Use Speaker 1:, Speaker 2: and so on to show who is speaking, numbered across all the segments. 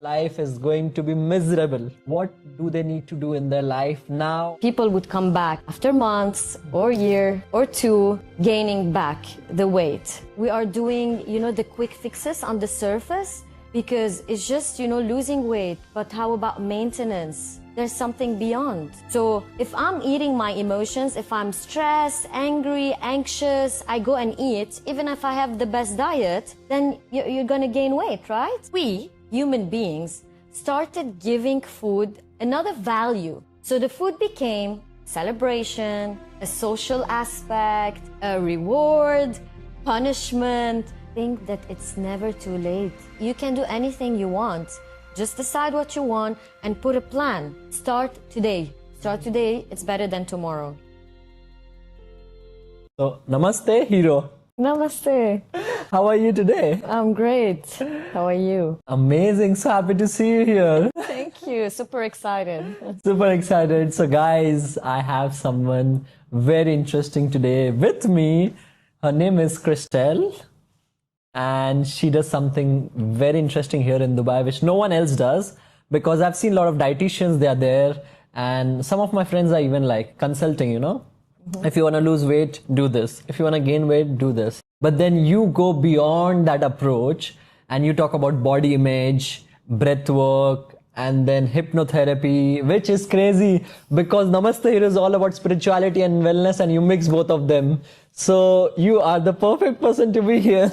Speaker 1: life is going to be miserable. What do they need to do in their life now?
Speaker 2: People would come back after months or year or two, gaining back the weight. We are doing, the quick fixes on the surface because it's just, losing weight. But how about maintenance? There's something beyond. So if I'm eating my emotions, if I'm stressed, angry, anxious, I go and eat, even if I have the best diet, then you're gonna gain weight, right? We, human beings, started giving food another value. So the food became celebration, a social aspect, a reward, punishment. Think that it's never too late. You can do anything you want. Just decide what you want and put a plan. Start today. Start today. It's better than tomorrow.
Speaker 1: So, Namaste Hero.
Speaker 2: Namaste.
Speaker 1: How are you today?
Speaker 2: I'm great. How are you?
Speaker 1: Amazing. So happy to see you here.
Speaker 2: Thank you. Super excited.
Speaker 1: Super excited. So guys, I have someone very interesting today with me. Her name is Christelle. And she does something very interesting here in Dubai, which no one else does, because I've seen a lot of dietitians, they are there. And some of my friends are even like consulting, If you want to lose weight, do this. If you want to gain weight, do this. But then you go beyond that approach and you talk about body image, breath work, and then hypnotherapy, which is crazy because Namaste Hero is all about spirituality and wellness, and you mix both of them. So you are the perfect person to be here.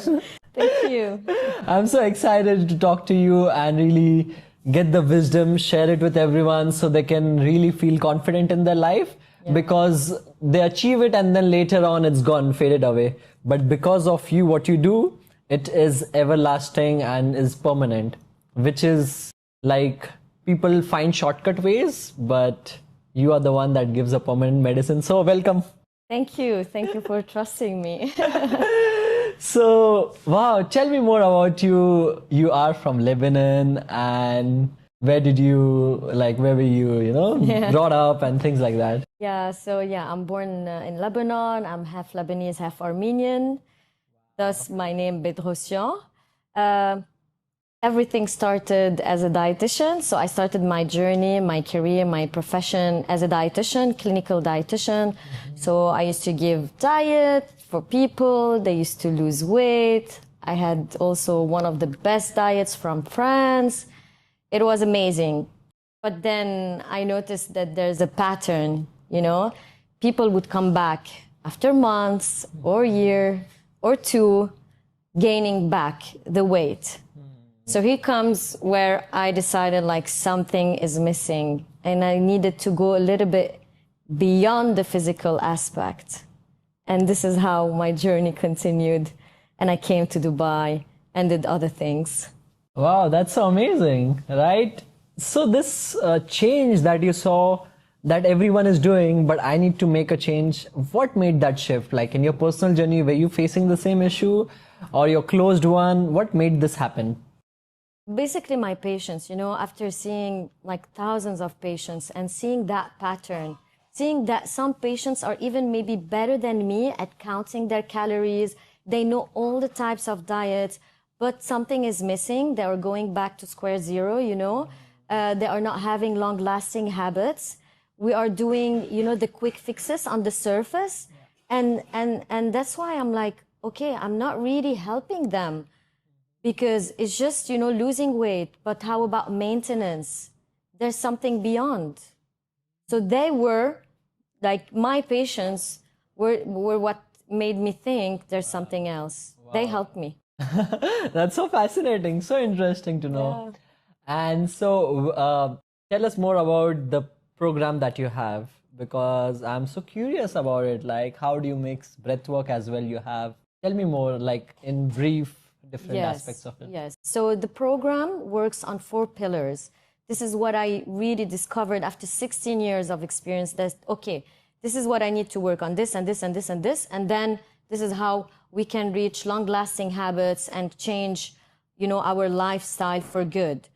Speaker 2: Thank you.
Speaker 1: I'm so excited to talk to you and really get the wisdom, share it with everyone so they can really feel confident in their life, because they achieve it and then later on it's gone, faded away. But because of you, what you do, it is everlasting and is permanent, which is like people find shortcut ways, but you are the one that gives a permanent medicine. So welcome.
Speaker 2: Thank you. Thank you for trusting me.
Speaker 1: So, wow, tell me more about you. You are from Lebanon, and where were you, brought up and things like that?
Speaker 2: I'm born in Lebanon. I'm half Lebanese, half Armenian. Thus my name Bedrossian. Everything started as a dietitian. So I started my journey, my career, my profession as a dietitian, clinical dietitian. Mm-hmm. So I used to give diet for people. They used to lose weight. I had also one of the best diets from France. It was amazing. But then I noticed that there's a pattern, People would come back after months or year or two, gaining back the weight. So here comes where I decided something is missing and I needed to go a little bit beyond the physical aspect. And this is how my journey continued. And I came to Dubai and did other things.
Speaker 1: Wow, that's so amazing, right? So this change that you saw that everyone is doing, but I need to make a change. What made that shift? Like in your personal journey, were you facing the same issue or your closed one? What made this happen?
Speaker 2: Basically my patients, after seeing thousands of patients and seeing that pattern, seeing that some patients are even maybe better than me at counting their calories. They know all the types of diets, but something is missing. They are going back to square zero, They are not having long-lasting habits. We are doing, the quick fixes on the surface. And that's why I'm okay, I'm not really helping them. Because it's just, losing weight, but how about maintenance? There's something beyond. So they were, my patients were what made me think there's something else. Wow. They helped me.
Speaker 1: That's so fascinating, so interesting to know. Yeah. And so tell us more about the program that you have, because I'm so curious about it. How do you mix breath work as well you have? Tell me more, in brief, different aspects of it.
Speaker 2: Yes. So the program works on 4 pillars. This is what I really discovered after 16 years of experience, that, okay, this is what I need to work on, this and this and this and this. And then this is how we can reach long-lasting habits and change, our lifestyle for good.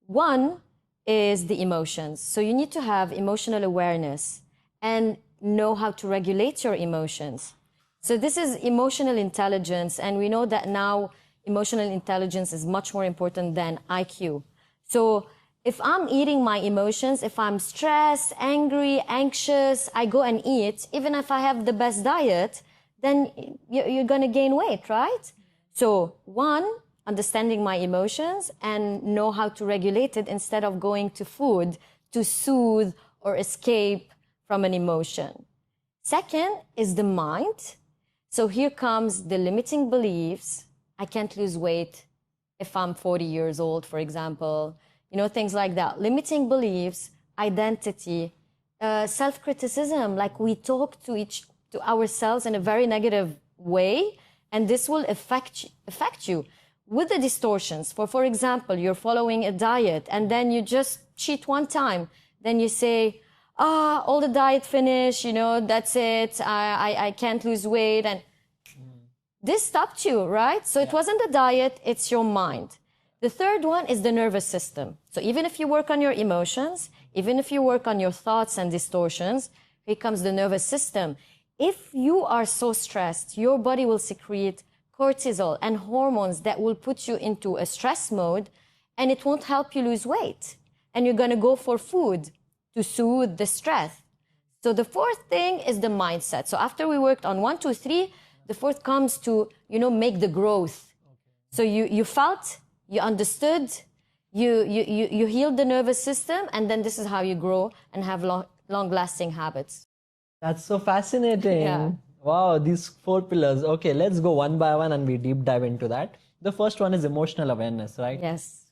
Speaker 2: One is the emotions. So you need to have emotional awareness and know how to regulate your emotions. So this is emotional intelligence. And we know that now emotional intelligence is much more important than IQ. So if I'm eating my emotions, if I'm stressed, angry, anxious, I go and eat, even if I have the best diet, then you're going to gain weight, right? So one, understanding my emotions and know how to regulate it instead of going to food to soothe or escape from an emotion. Second is the mind. So here comes the limiting beliefs. I can't lose weight if I'm 40 years old, for example. Things like that. Limiting beliefs, identity, self-criticism, like we talk to ourselves in a very negative way, and this will affect you with the distortions. For example, you're following a diet and then you just cheat one time. Then you say, all the diet finished, that's it. I can't lose weight. And this stopped you, right? So it wasn't the diet, it's your mind. The third one is the nervous system. So even if you work on your emotions, even if you work on your thoughts and distortions, here comes the nervous system. If you are so stressed, your body will secrete cortisol and hormones that will put you into a stress mode, and it won't help you lose weight. And you're going to go for food to soothe the stress. So the fourth thing is the mindset. So after we worked on 1, 2, 3, the fourth comes to, make the growth. So you felt, you understood, you healed the nervous system, and then this is how you grow and have long-lasting habits.
Speaker 1: That's so fascinating.
Speaker 2: Yeah.
Speaker 1: Wow, these 4 pillars. Okay, let's go one by one and we deep dive into that. The first one is emotional awareness, right?
Speaker 2: Yes.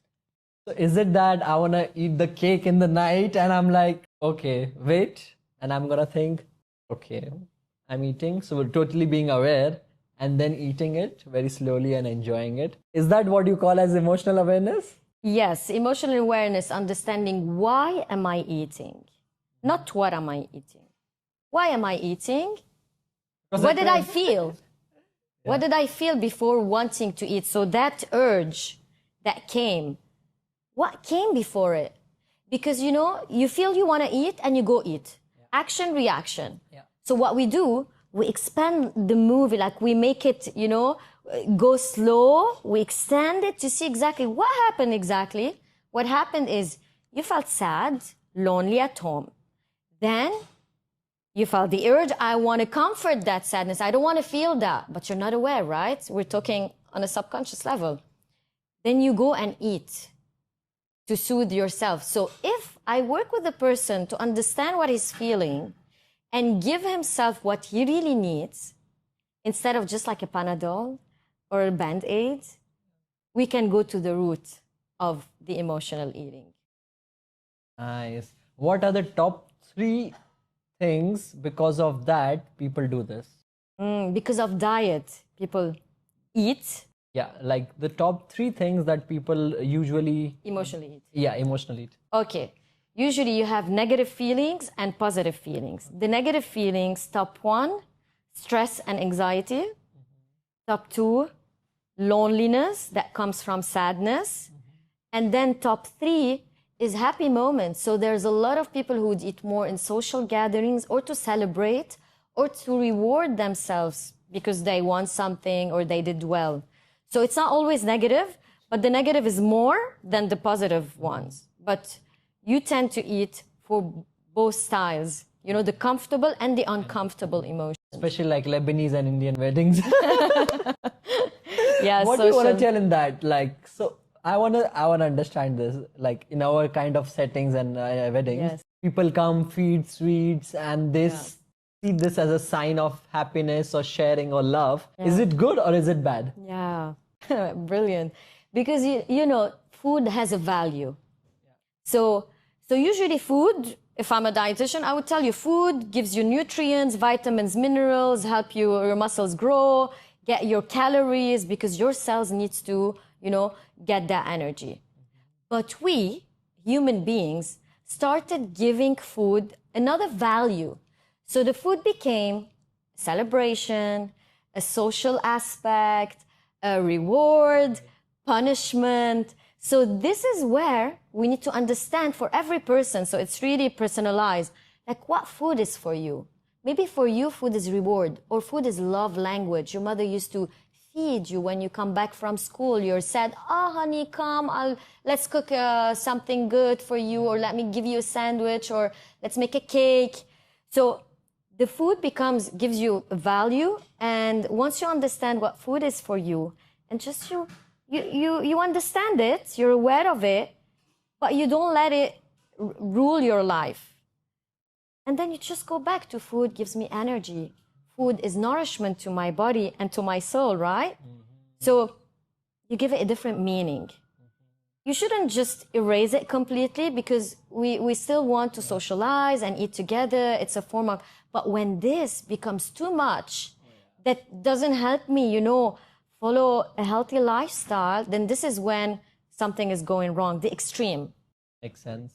Speaker 1: So is it that I want to eat the cake in the night and I'm like, okay, wait, and I'm going to think, okay, I'm eating. So we're totally being aware and then eating it very slowly and enjoying it. Is that what you call as emotional awareness?
Speaker 2: Yes, emotional awareness, understanding why am I eating, not what am I eating. Why am I eating? What did I feel? Yeah. What did I feel before wanting to eat? So that urge that came, what came before it? Because, you feel you want to eat and you go eat. Yeah. Action, reaction. Yeah. So what we do, we expand the movie, like we make it, go slow. We extend it to see exactly what happened exactly. What happened is you felt sad, lonely at home. Then you felt the urge, I want to comfort that sadness. I don't want to feel that, but you're not aware, right? We're talking on a subconscious level. Then you go and eat to soothe yourself. So if I work with a person to understand what he's feeling and give himself what he really needs, instead of just like a Panadol or a Band-Aid, we can go to the root of the emotional eating.
Speaker 1: Nice. What are the top 3 things because of that people do this?
Speaker 2: Because of diet, people eat.
Speaker 1: Yeah, like the top 3 things that people usually...
Speaker 2: Emotionally eat.
Speaker 1: Yeah, emotionally eat.
Speaker 2: Okay. Usually you have negative feelings and positive feelings. The negative feelings, top 1, stress and anxiety. Top 2, loneliness that comes from sadness. And then top 3 is happy moments. So there's a lot of people who would eat more in social gatherings or to celebrate or to reward themselves because they won something or they did well. So it's not always negative, but the negative is more than the positive ones. But you tend to eat for both styles, the comfortable and the uncomfortable emotions.
Speaker 1: Especially like Lebanese and Indian weddings.
Speaker 2: Yeah,
Speaker 1: what do you want to tell in that? Like, so I wanna understand this. Like in our kind of settings and weddings, yes. People come, feed sweets, and they see this as a sign of happiness or sharing or love. Yeah. Is it good or is it bad?
Speaker 2: Yeah, brilliant. Because food has a value. Yeah. So usually food, if I'm a dietitian, I would tell you food gives you nutrients, vitamins, minerals, help your muscles grow, get your calories because your cells needs to, get that energy. But we, human beings, started giving food another value. So the food became a celebration, a social aspect, a reward, punishment. So this is where we need to understand for every person. So it's really personalized. Like what food is for you? Maybe for you, food is reward or food is love language. Your mother used to feed you when you come back from school. You're sad, oh honey, come, let's cook something good for you, or let me give you a sandwich, or let's make a cake. So the food gives you value, and once you understand what food is for you, and just you understand it, you're aware of it, but you don't let it rule your life. And then you just go back to food gives me energy. Food is nourishment to my body and to my soul, right? So you give it a different meaning. You shouldn't just erase it completely, because we still want to socialize and eat together. It's a form of, but when this becomes too much, that doesn't help me, follow a healthy lifestyle, then this is when something is going wrong, the extreme.
Speaker 1: Makes sense.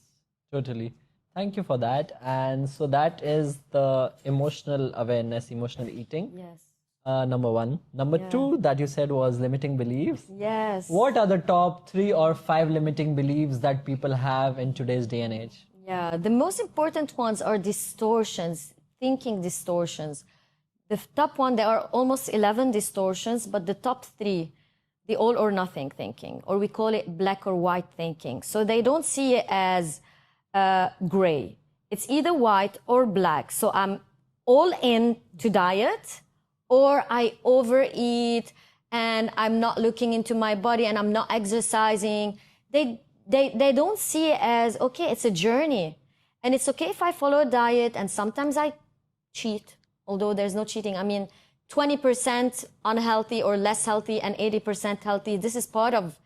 Speaker 1: Totally. Thank you for that. And so that is the emotional awareness, emotional eating.
Speaker 2: Yes.
Speaker 1: Number one. Number two that you said was limiting beliefs.
Speaker 2: Yes.
Speaker 1: What are the top 3 or 5 limiting beliefs that people have in today's day and age?
Speaker 2: Yeah, the most important ones are distortions, thinking distortions. The top one, there are almost 11 distortions, but the top 3, the all or nothing thinking, or we call it black or white thinking. So they don't see it as gray. It's either white or black. So I'm all in to diet, or I overeat and I'm not looking into my body and I'm not exercising. They don't see it as, okay, it's a journey. And it's okay if I follow a diet and sometimes I cheat, although there's no cheating. I mean, 20% unhealthy or less healthy and 80% healthy. This is part of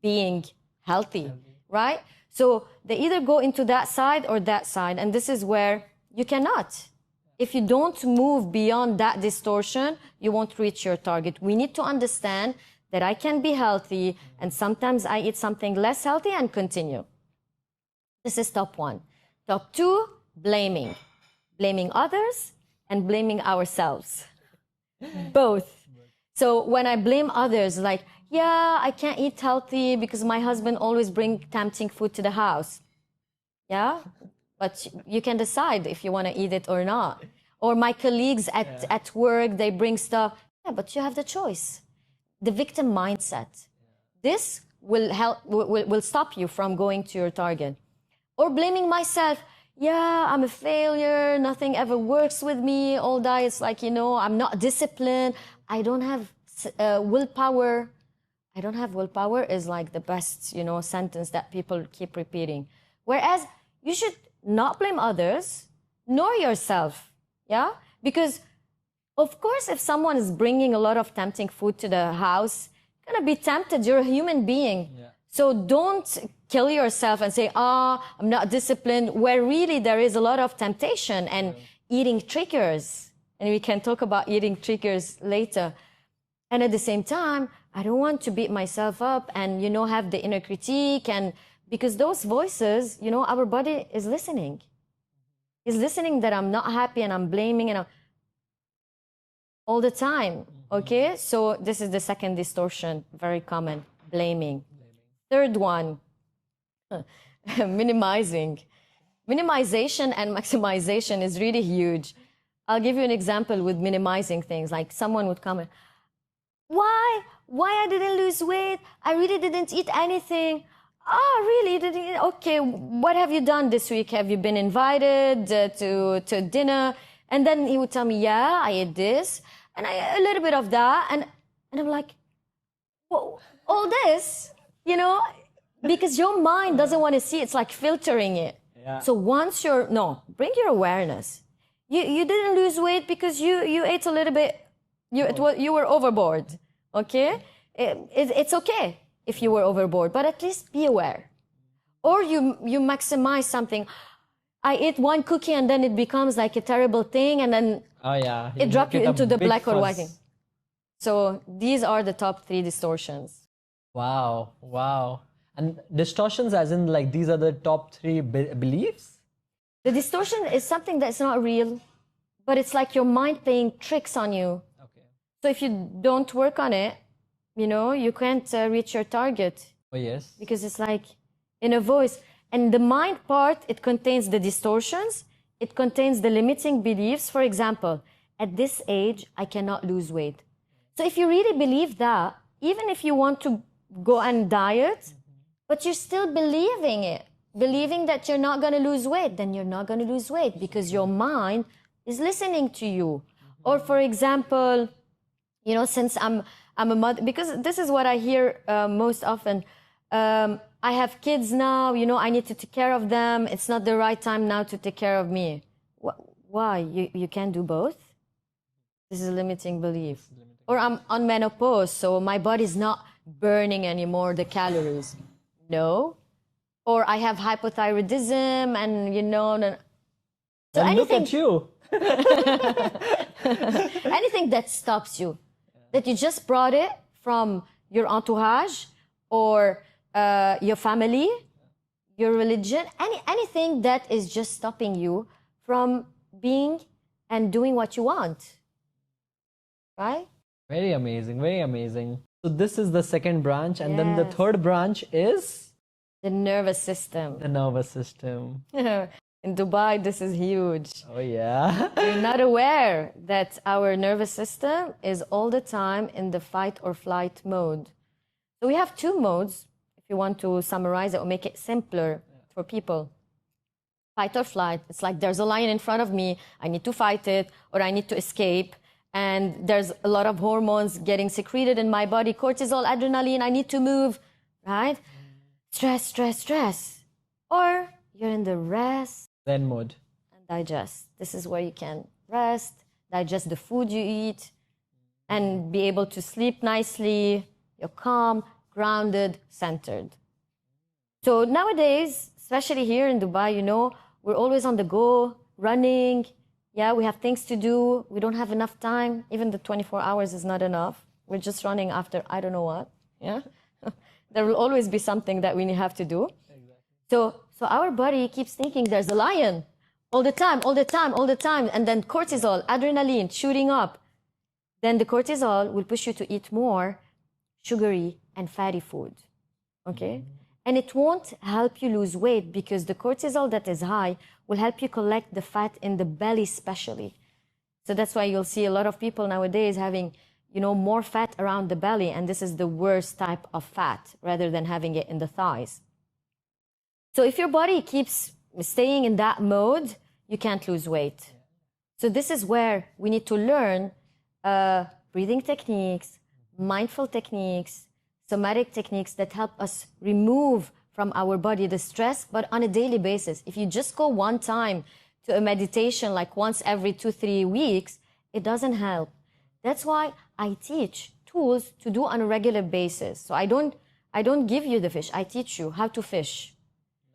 Speaker 2: being healthy, right? So they either go into that side or that side. And this is where you cannot. If you don't move beyond that distortion, you won't reach your target. We need to understand that I can be healthy and sometimes I eat something less healthy and continue. This is top 1. Top 2, blaming. Blaming others and blaming ourselves. Both. So when I blame others, like, yeah, I can't eat healthy because my husband always brings tempting food to the house. Yeah? But you can decide if you want to eat it or not. Or my colleagues at work, they bring stuff. Yeah, but you have the choice. The victim mindset. This will stop you from going to your target. Or blaming myself. Yeah, I'm a failure. Nothing ever works with me. All diets, I'm not disciplined. I don't have willpower. I don't have willpower is like the best, sentence that people keep repeating. Whereas you should not blame others, nor yourself. Yeah? Because, of course, if someone is bringing a lot of tempting food to the house, you're going to be tempted. You're a human being. Yeah. So don't kill yourself and say, I'm not disciplined, where really there is a lot of temptation and eating triggers. And we can talk about eating triggers later. And at the same time, I don't want to beat myself up and, have the inner critique. And because those voices, our body is listening. It's listening that I'm not happy and I'm blaming and all the time. Okay? So this is the second distortion, very common, blaming. Third one, minimizing. Minimization and maximization is really huge. I'll give you an example with minimizing things. Like someone would come and, why I didn't lose weight? I really didn't eat anything. Really? Okay, what have you done this week? Have you been invited to dinner? And then he would tell me, yeah, I ate this and a little bit of that. And I'm like, whoa, all this, because your mind doesn't want to see it. It's like filtering it. Yeah. So once bring your awareness. You didn't lose weight because you ate a little bit. You were overboard. Okay? It's okay if you were overboard, but at least be aware. Or you maximize something. I ate one cookie and then it becomes like a terrible thing and then it drops you into the black or white thing. So these are the top 3 distortions.
Speaker 1: Wow. And distortions as in like these are the top 3 beliefs?
Speaker 2: The distortion is something that's not real, but it's like your mind playing tricks on you. Okay. So if you don't work on it, you can't reach your target.
Speaker 1: Oh, yes.
Speaker 2: Because it's like in a voice. And the mind part, it contains the distortions. It contains the limiting beliefs. For example, at this age, I cannot lose weight. So if you really believe that, even if you want to go and diet, but you're still believing it, believing that you're not going to lose weight, then you're not going to lose weight because your mind is listening to you. Or for example, you know, since I'm a mother, because this is what I hear most often. I have kids now, you know, I need to take care of them. It's not the right time now to take care of me. Why? You can't do both? This is a limiting belief. Or I'm on menopause, so my body's not burning anymore the calories. No. Or I have hypothyroidism and, you know...
Speaker 1: So and anything, look at you.
Speaker 2: Anything that stops you, that you just brought it from your entourage or your family, your religion, anything that is just stopping you from being and doing what you want. Right?
Speaker 1: Very amazing, very amazing. So this is the second branch, and then the
Speaker 2: Yes.
Speaker 1: third branch is?
Speaker 2: The nervous system.
Speaker 1: The nervous system.
Speaker 2: In Dubai, this is huge.
Speaker 1: Oh yeah.
Speaker 2: We're not aware that our nervous system is all the time in the fight or flight mode. So we have two modes, if you want to summarize it or make it simpler for people. Fight or flight, it's like there's a lion in front of me, I need to fight it, or I need to escape. And there's a lot of hormones getting secreted in my body, cortisol, adrenaline, I need to move, right? Stress, stress, stress. Or you're in the rest.
Speaker 1: Zen mode.
Speaker 2: And digest. This is where you can rest, digest the food you eat, and be able to sleep nicely. You're calm, grounded, centered. So nowadays, especially here in Dubai, you know, we're always on the go, running. Yeah, we have things to do. We don't have enough time. Even the 24 hours is not enough. We're just running after I don't know what. Yeah. There will always be something that we have to do. Exactly. So our body keeps thinking there's a lion all the time, all the time, all the time. And then cortisol, adrenaline shooting up. Then the cortisol will push you to eat more sugary and fatty food. Okay? And it won't help you lose weight because the cortisol that is high will help you collect the fat in the belly especially. So that's why you'll see a lot of people nowadays having, you know, more fat around the belly, and this is the worst type of fat rather than having it in the thighs. So if your body keeps staying in that mode, you can't lose weight. So this is where we need to learn breathing techniques, mindful techniques, somatic techniques that help us remove from our body the stress, but on a daily basis. If you just go one time to a meditation, like once every 2-3 weeks, it doesn't help. That's why I teach tools to do on a regular basis. So I don't give you the fish. I teach you how to fish.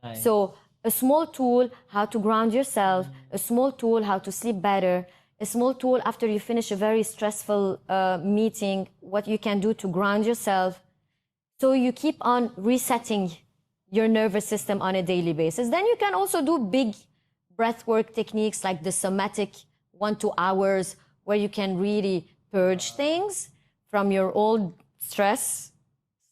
Speaker 2: Nice. So a small tool, how to ground yourself, a small tool, how to sleep better, a small tool after you finish a very stressful meeting, what you can do to ground yourself. So you keep on resetting your nervous system on a daily basis. Then you can also do big breathwork techniques like the somatic 1-2 hours, where you can really purge things from your old stress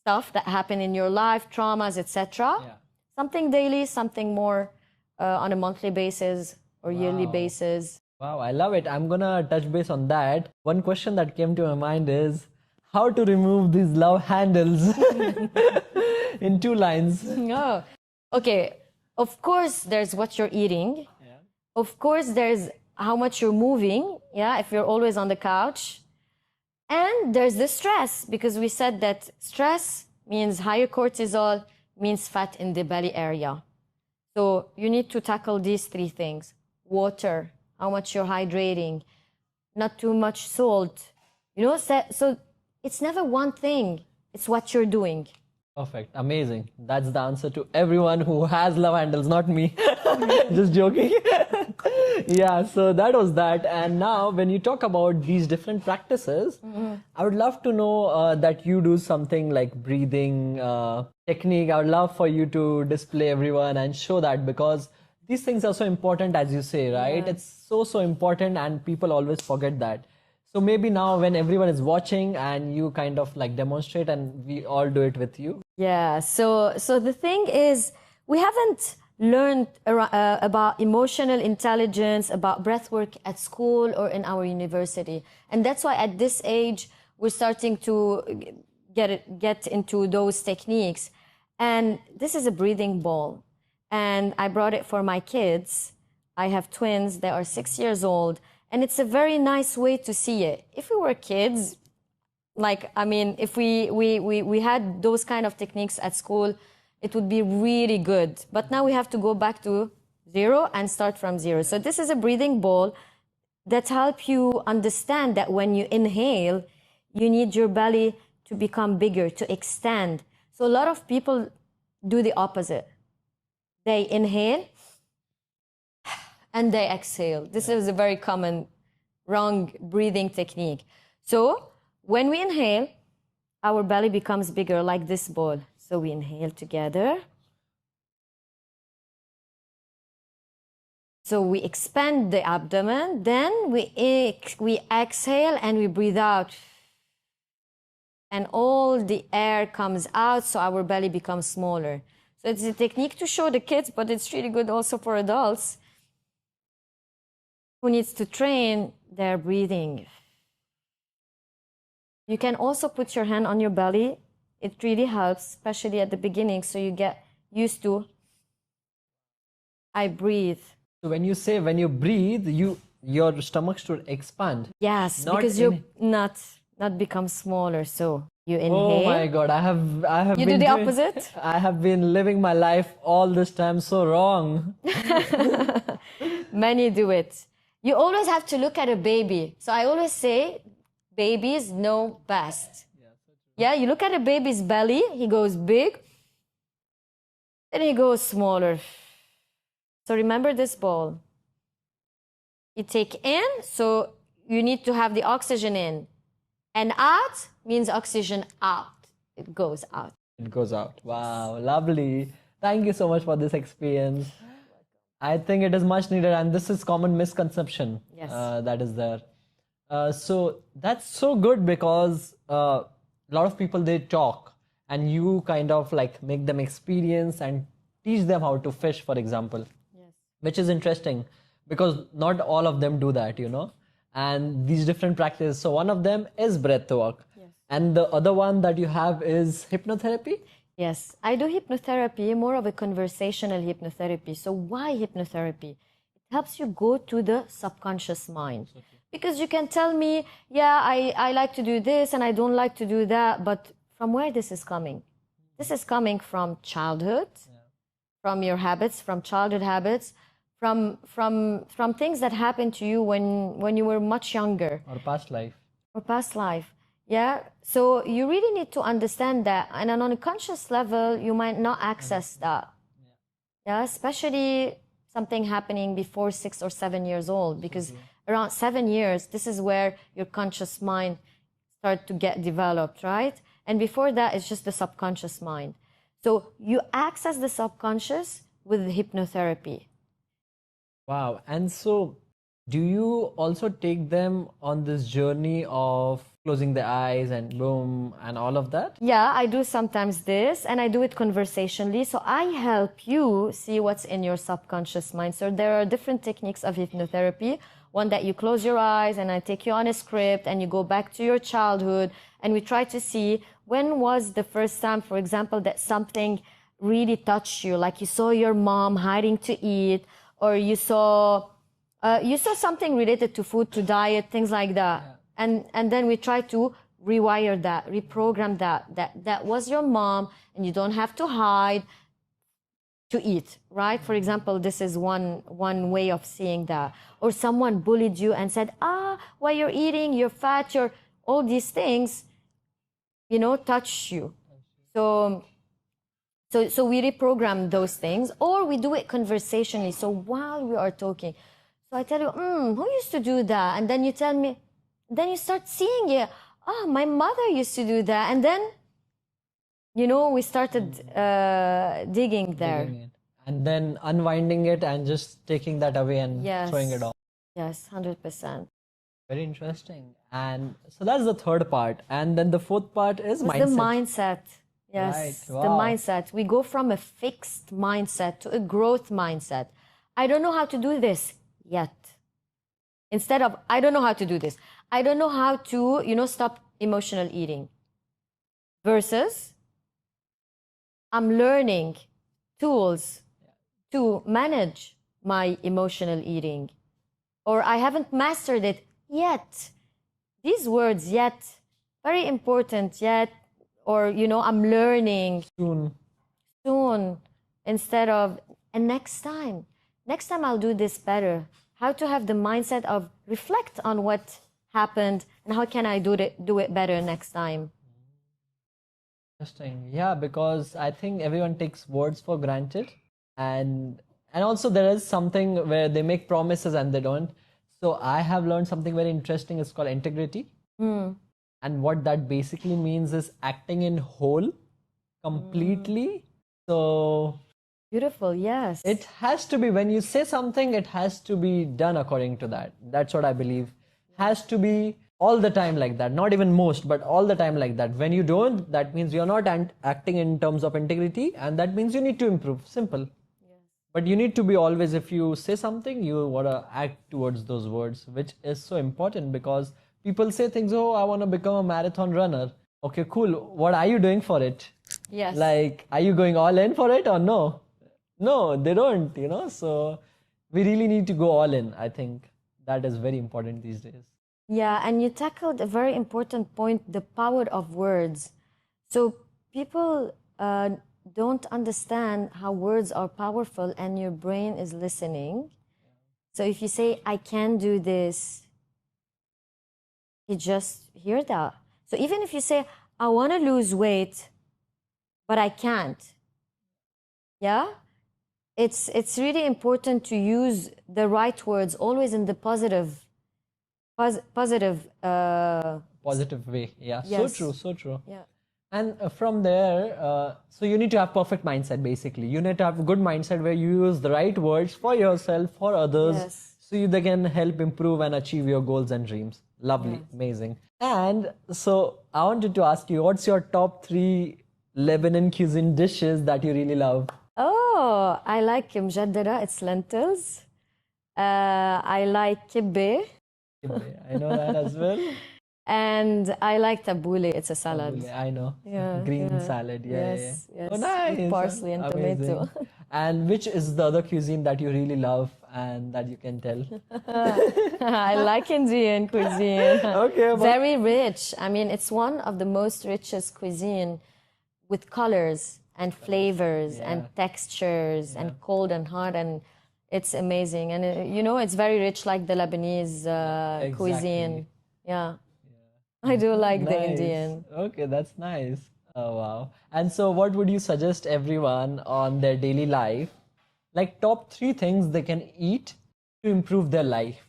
Speaker 2: stuff that happened in your life, traumas, etc. Yeah. Something daily, something more on a monthly basis or yearly basis.
Speaker 1: Wow, I love it. I'm gonna touch base on that. One question that came to my mind is how to remove these love handles in 2 lines.
Speaker 2: Oh, okay. Of course, there's what you're eating. Yeah. Of course, there's how much you're moving. Yeah, if you're always on the couch. And there's the stress, because we said that stress means higher cortisol, means fat in the belly area. So you need to tackle these 3 things. Water, how much you're hydrating, not too much salt. You know, so it's never one thing. It's what you're doing.
Speaker 1: Perfect. Amazing. That's the answer to everyone who has love handles, not me. Just joking. Yeah, so that was that. And now when you talk about these different practices, I would love to know that you do something like breathing technique. I would love for you to display everyone and show that, because these things are so important, as you say, right? Yeah. It's so important, and people always forget that. So maybe now when everyone is watching and you kind of like demonstrate and we all do it with you.
Speaker 2: Yeah, so the thing is, we haven't learned about emotional intelligence, about breathwork at school or in our university. And that's why at this age, we're starting to get into those techniques. And this is a breathing ball. And I brought it for my kids. I have twins. They are 6 years old. And it's a very nice way to see it. If we were kids, if we had those kind of techniques at school, it would be really good. But now we have to go back to zero and start from zero. So this is a breathing ball that helps you understand that when you inhale, you need your belly to become bigger, to extend. So a lot of people do the opposite. They inhale and they exhale. This is a very common wrong breathing technique. So when we inhale, our belly becomes bigger like this ball. So we inhale together. So we expand the abdomen. Then we exhale and we breathe out. And all the air comes out, so our belly becomes smaller. So it's a technique to show the kids, but it's really good also for adults who needs to train their breathing. You can also put your hand on your belly. It really helps, especially at the beginning, so you get used to, I breathe.
Speaker 1: So when you breathe, your stomach should expand.
Speaker 2: Yes, because you not become smaller. So you inhale.
Speaker 1: Oh my God, I have.
Speaker 2: You do the opposite?
Speaker 1: I have been living my life all this time so wrong.
Speaker 2: Many do it. You always have to look at a baby. So I always say, babies know best. Yeah, you look at a baby's belly, he goes big, then he goes smaller. So remember this ball. You take in, so you need to have the oxygen in. And out means oxygen out. It goes out.
Speaker 1: It goes out. Wow, lovely. Thank you so much for this experience. I think it is much needed, and this is common misconception that is there. So that's so good because a lot of people, they talk and you kind of like make them experience and teach them how to fish, for example, which is interesting because not all of them do that, and these different practices. So one of them is breath work. And the other one that you have is hypnotherapy?
Speaker 2: Yes, I do hypnotherapy, more of a conversational hypnotherapy. So why hypnotherapy? It helps you go to the subconscious mind. Because you can tell me, yeah, I like to do this and I don't like to do that, but from where this is coming? This is coming from childhood, from your habits, from childhood habits, from things that happened to you when you were much younger.
Speaker 1: Or past life.
Speaker 2: Or past life. Yeah, so you really need to understand that, and on a conscious level, you might not access that. Yeah, especially something happening before 6 or 7 years old, because around 7 years, this is where your conscious mind starts to get developed, right? And before that, it's just the subconscious mind. So you access the subconscious with hypnotherapy.
Speaker 1: Wow, and so do you also take them on this journey of closing the eyes and boom and all of that?
Speaker 2: Yeah, I do sometimes this, and I do it conversationally. So I help you see what's in your subconscious mind. So there are different techniques of hypnotherapy. One that you close your eyes and I take you on a script and you go back to your childhood and we try to see when was the first time, for example, that something really touched you, like you saw your mom hiding to eat, or you saw something related to food, to diet, things like that. Yeah. And then we try to rewire that, reprogram that was your mom, and you don't have to hide to eat, right? For example, this is one way of seeing that. Or someone bullied you and said, while you're eating, you're fat, all these things, touch you. So we reprogram those things, or we do it conversationally. So while we are talking, so I tell you, who used to do that? And then you tell me, then you start seeing it. My mother used to do that. And then, we started digging there.
Speaker 1: And then unwinding it and just taking that away and throwing it off.
Speaker 2: Yes, 100%.
Speaker 1: Very interesting. And so that's the third part. And then the fourth part is mindset.
Speaker 2: The mindset. Yes,
Speaker 1: right. Wow.
Speaker 2: The mindset. We go from a fixed mindset to a growth mindset. I don't know how to do this yet. Instead of, I don't know how to do this. I don't know how to, stop emotional eating. Versus, I'm learning tools to manage my emotional eating. Or I haven't mastered it yet. These words, yet, very important, yet, or, I'm learning. Soon. Instead of, and next time I'll do this better. How to have the mindset of reflect on what happened and how can I do it better next time.
Speaker 1: Interesting. Yeah, because I think everyone takes words for granted, and also there is something where they make promises and they don't. So I have learned something very interesting. It's called integrity. And what that basically means is acting in whole, completely. So
Speaker 2: Beautiful, yes.
Speaker 1: it has to be, when you say something, it has to be done according to that. That's what I believe. Has to be all the time like that. Not even most, but all the time like that. When you don't, that means you're not acting in terms of integrity, and that means you need to improve. Simple. Yes. But you need to be always, if you say something, you want to act towards those words, which is so important because people say things, oh, I want to become a marathon runner. Okay, cool. What are you doing for it?
Speaker 2: Yes.
Speaker 1: Like, are you going all in for it or no? No, they don't, so we really need to go all in. I think that is very important these days.
Speaker 2: Yeah, and you tackled a very important point, the power of words. So people don't understand how words are powerful and your brain is listening. So if you say, I can do this, you just hear that. So even if you say, I want to lose weight, but I can't, yeah? It's really important to use the right words, always in the positive
Speaker 1: way. Yeah,
Speaker 2: yes.
Speaker 1: So true.
Speaker 2: Yeah.
Speaker 1: And from there, so you need to have perfect mindset, basically. You need to have a good mindset where you use the right words for yourself, for others,
Speaker 2: Yes.
Speaker 1: so they can help improve and achieve your goals and dreams. Lovely. Yes. Amazing. And so I wanted to ask you, what's your top 3 Lebanon cuisine dishes that you really love?
Speaker 2: Oh, I like mjaddara, it's lentils. I like kibbeh.
Speaker 1: I know that as well.
Speaker 2: And I like tabbouleh, it's a salad.
Speaker 1: Tabbouleh, I know.
Speaker 2: Yeah,
Speaker 1: Green salad,
Speaker 2: yes,
Speaker 1: yeah.
Speaker 2: yes.
Speaker 1: Oh, nice.
Speaker 2: With parsley and
Speaker 1: amazing.
Speaker 2: tomato.
Speaker 1: And which is the other cuisine that you really love and that you can tell?
Speaker 2: I like Indian cuisine.
Speaker 1: Okay.
Speaker 2: Very rich. I mean, it's one of the most richest cuisine with colors and flavors and textures and cold and hot, and it's amazing. And it's very rich, like the Lebanese cuisine. Yeah. I do like the Indian.
Speaker 1: Okay, that's nice. Oh, wow. And so what would you suggest everyone on their daily life? Like top 3 things they can eat to improve their life.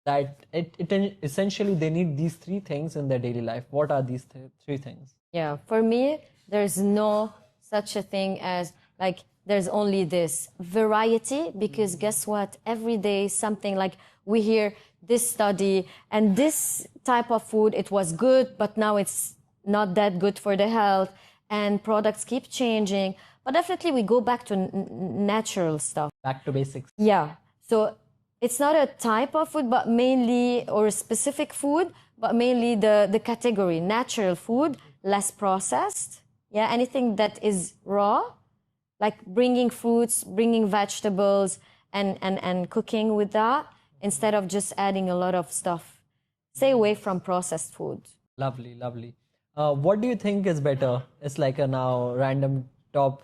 Speaker 1: That it essentially they need these 3 things in their daily life. What are these 3 things?
Speaker 2: Yeah, for me, there's no such a thing as like there's only this variety, because guess what? Every day something, like we hear this study and this type of food, it was good, but now it's not that good for the health, and products keep changing. But definitely we go back to natural stuff.
Speaker 1: Back to basics.
Speaker 2: Yeah. So it's not a type of food, but mainly, or a specific food, but mainly the category, natural food, less processed. Yeah, anything that is raw, like bringing fruits, bringing vegetables, and cooking with that, instead of just adding a lot of stuff. Stay away from processed food.
Speaker 1: Lovely, lovely. What do you think is better? It's like a now random top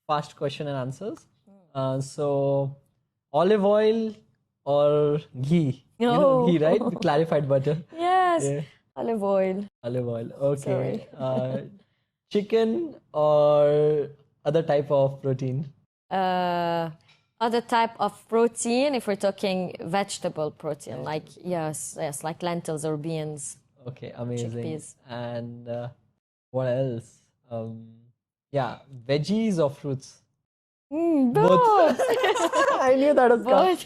Speaker 1: fast question and answers. So olive oil or ghee? You know, ghee, right? Clarified butter.
Speaker 2: Yes. Yeah. Olive oil.
Speaker 1: Olive oil. Okay. Chicken or other type of protein?
Speaker 2: Other type of protein, if we're talking vegetable protein, like yes, like lentils or beans.
Speaker 1: Okay, amazing.
Speaker 2: Chickpeas.
Speaker 1: And what else? Veggies or fruits?
Speaker 2: Both.
Speaker 1: I knew that was coming.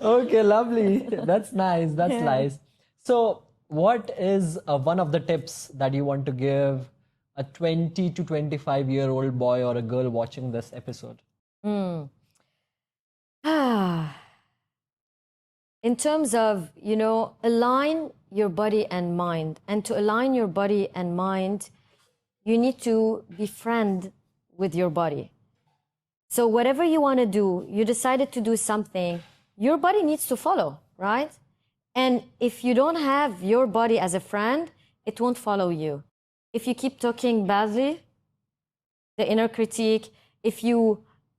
Speaker 1: Okay, lovely. That's nice. That's nice. So, what is one of the tips that you want to give a 20 to 25-year-old boy or a girl watching this episode?
Speaker 2: in terms of, align your body and mind. And to align your body and mind, you need to befriend with your body. So whatever you want to do, you decided to do something, your body needs to follow, right? And if you don't have your body as a friend, it won't follow you. If you keep talking badly, the inner critique, if you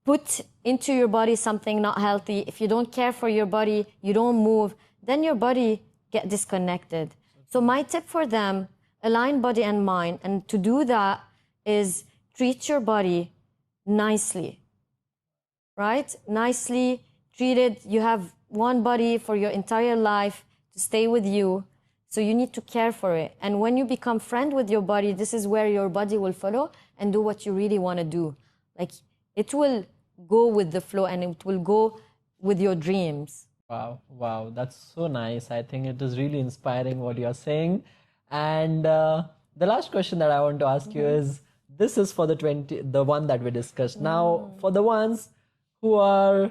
Speaker 2: put into your body something not healthy, if you don't care for your body, you don't move, then your body get disconnected. So my tip for them, align body and mind. And to do that is treat your body nicely, right? Nicely treated. You have one body for your entire life to stay with you. So you need to care for it. And when you become friend with your body, this is where your body will follow and do what you really want to do. Like, it will go with the flow and it will go with your dreams.
Speaker 1: Wow, that's so nice. I think it is really inspiring what you're saying. And the last question that I want to ask you is, this is for the one that we discussed. Now, for the ones who are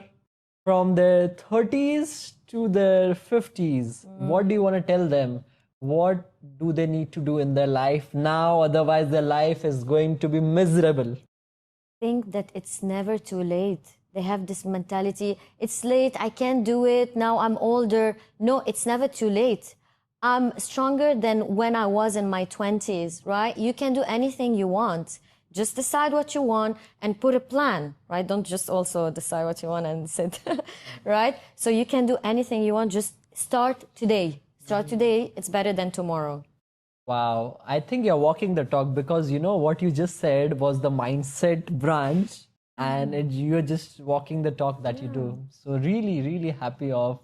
Speaker 1: from their 30s to their 50s, what do you want to tell them? What do they need to do in their life now? Otherwise, their life is going to be miserable.
Speaker 2: Think that it's never too late. They have this mentality, it's late, I can't do it, now I'm older. No, it's never too late. I'm stronger than when I was in my 20s, right? You can do anything you want. Just decide what you want and put a plan, right? Don't just also decide what you want and sit, right? So you can do anything you want. Just start today. Start today. It's better than tomorrow.
Speaker 1: Wow, I think you're walking the talk, because what you just said was the mindset branch, and you're just walking the talk that you do. So really, really happy of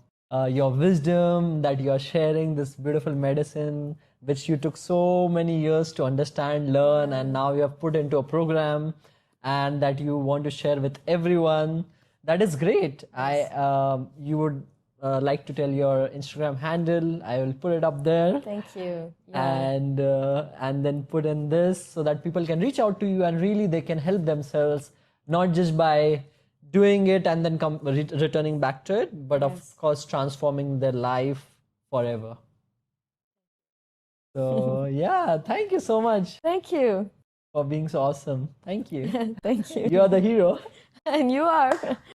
Speaker 1: your wisdom that you're sharing, this beautiful medicine which you took so many years to understand, learn, and now you have put into a program, and that you want to share with everyone. That is great. You would like to tell your Instagram handle. I will put it up there.
Speaker 2: Thank you.
Speaker 1: Yeah. And then put in this so that people can reach out to you, and really they can help themselves, not just by doing it and then returning back to it, but of course transforming their life forever. So yeah, thank you so much
Speaker 2: Thank you.
Speaker 1: for being so awesome. Thank you.
Speaker 2: Thank you.
Speaker 1: You're the hero.
Speaker 2: And you are.